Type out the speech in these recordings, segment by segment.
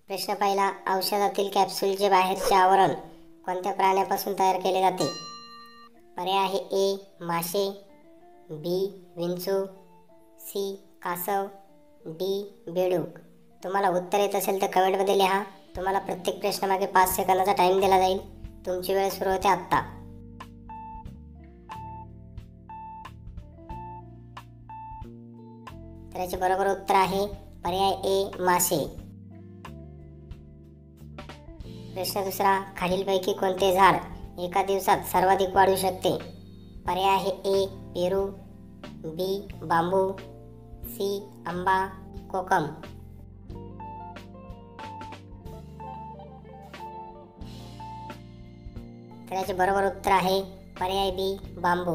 प्रश्न पहिला, औषधातील कॅप्सूलचे बाहेरचे आवरण कोणत्या प्राण्यापासून तयार केले जाते? पर्याय आहे ए मासे, बी विंचू, सी कासव, डी बेडूक. तुम्हाला उत्तर येत असेल तर कमेंटमध्ये लिहा. तुम्हाला प्रत्येक प्रश्नामागे 5 सेकंदाचा टाइम दिला जाईल. तुमची वेळ सुरू होते आत्ता. तर याचे बरोबर उत्तर आहे पर्याय ए मासे. प्रश्न दुसरा, खालीलपैकी कोणते झाड एका दिवसात सर्वाधिक वाढू शकते? पर्याय आहे ए पेरू, बी बांबू, सी आंबा, कोकम. तर याचे बरोबर उत्तर आहे पर्याय बी बांबू.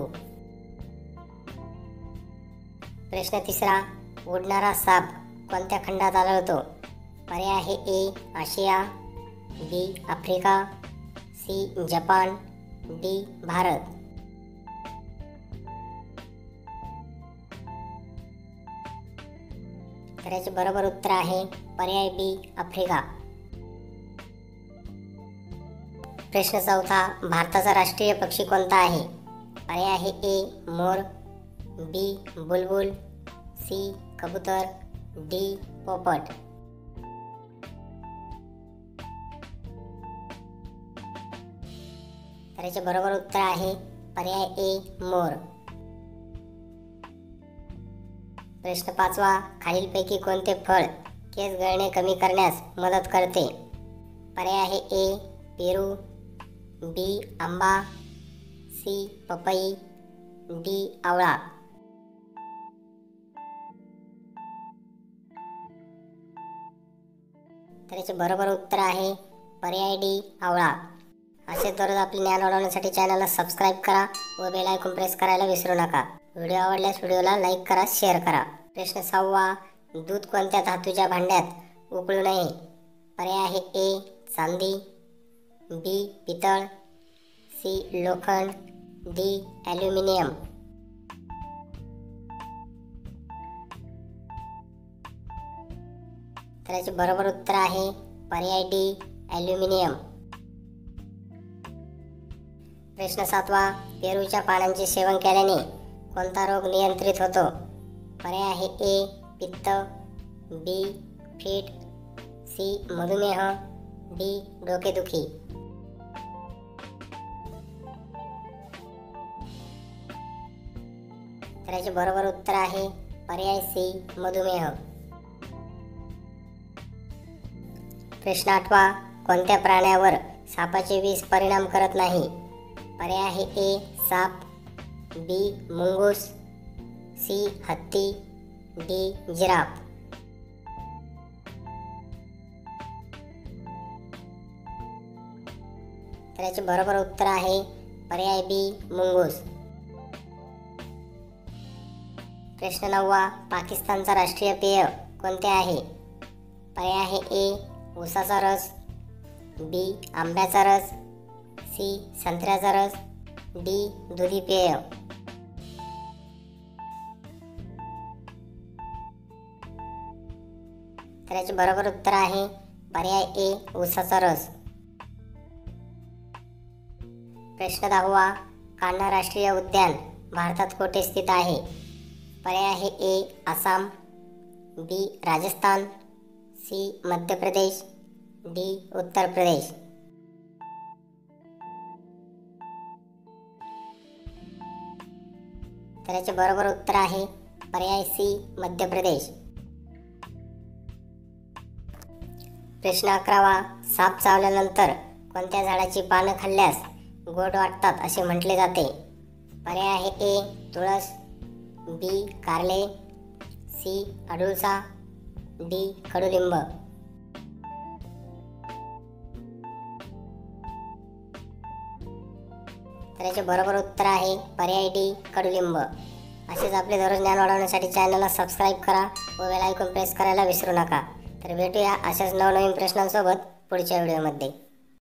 प्रश्न तिसरा, उडणारा साप कोणत्या खंडात आढळतो? पर्याय आहे A Asia, B Africa, C Japan, D Bharat. तर याचे बरोबर उत्तर आहे पर्याय बी आफ्रिका. प्रश्न चौथा, भारताचा राष्ट्रीय पक्षी कोणता आहे? पर्याय आहे ए मोर, बी बुलबुल, सी कबूतर, डी पोपट. तर याचे बरोबर उत्तर आहे पर्याय ए मोर. प्रश्न पाचवा, खालीलपैकी कोणते फळ केस गळणे कमी करण्यास मदत करते? पर्याय आहे ए पेरू, बी आंबा, सी पपई, डी आवळा. तर याचे बरोबर उत्तर आहे पर्याय डी आवळा. असे दररोज आपले ज्ञान वाढवण्यासाठी चॅनलला सबस्क्राईब करा व बेल आयकॉन प्रेस करायला विसरू नका. व्हिडिओ आवडल्यास व्हिडिओला लाईक करा, शेअर करा. प्रश्न सहावा, दूध कोणत्या धातूच्या भांड्यात उकळू नये? पर्याय आहे ए चांदी, बी पितळ, सी लोखंड, डी ॲल्युमिनियम. तर याचे बरोबर उत्तर आहे पर्याय डी ॲल्युमिनियम. प्रश्न सातवा, पेरूच्या पानांचे सेवन केल्याने कोणता रोग नियंत्रित होतो? पर्याय आहे ए पित्त, बी फीट, सी मधुमेह, डी डोकेदुखी. तर याचे बरोबर उत्तर आहे पर्याय सी मधुमेह. प्रश्न आठवा, कोणत्या प्राण्यावर सापाचे विष परिणाम करत नाही? पर्याय आहे ए साप, बी मुंगूस, सी हत्ती, डी जिराफ. तर याचे बरोबर उत्तर आहे पर्याय बी मुंगूस. प्रश्न नववा, पाकिस्तानचा राष्ट्रीय पेय कोणते आहे? पर्याय आहे ए ऊसाचा रस, बी आंब्याचा रस, सी संत्र्याचा रस, डी दुधी पेय. तर याचे बरोबर उत्तर आहे पर्याय ए ऊसाचा रस. प्रश्न 10वा, कान्हा राष्ट्रीय उद्यान भारतात कोठे स्थित आहे? पर्याय आहे ए आसाम, बी राजस्थान, सी मध्य प्रदेश, डी उत्तर प्रदेश. तर याचे बरोबर उत्तर आहे पर्याय सी मध्य प्रदेश. प्रश्न 11वा, साप चावल्यानंतर कोणत्या झाडाची पानं खाल्ल्यास गोड वाटतात असे म्हटले जाते? पर्याय आहे ए तुळस, बी कारले, सी अडुळसा, डी कडुलिंब. तर याचे बरोबर उत्तर आहे पर्याय डी कडुलिंब. असेच आपले दररोज ज्ञान वाढवण्यासाठी चॅनलला सबस्क्राईब करा व बेल आयकॉन प्रेस करायला विसरू नका. तर भेटूया अशाच नवनवीन प्रश्नांसोबत पुढच्या व्हिडिओमध्ये.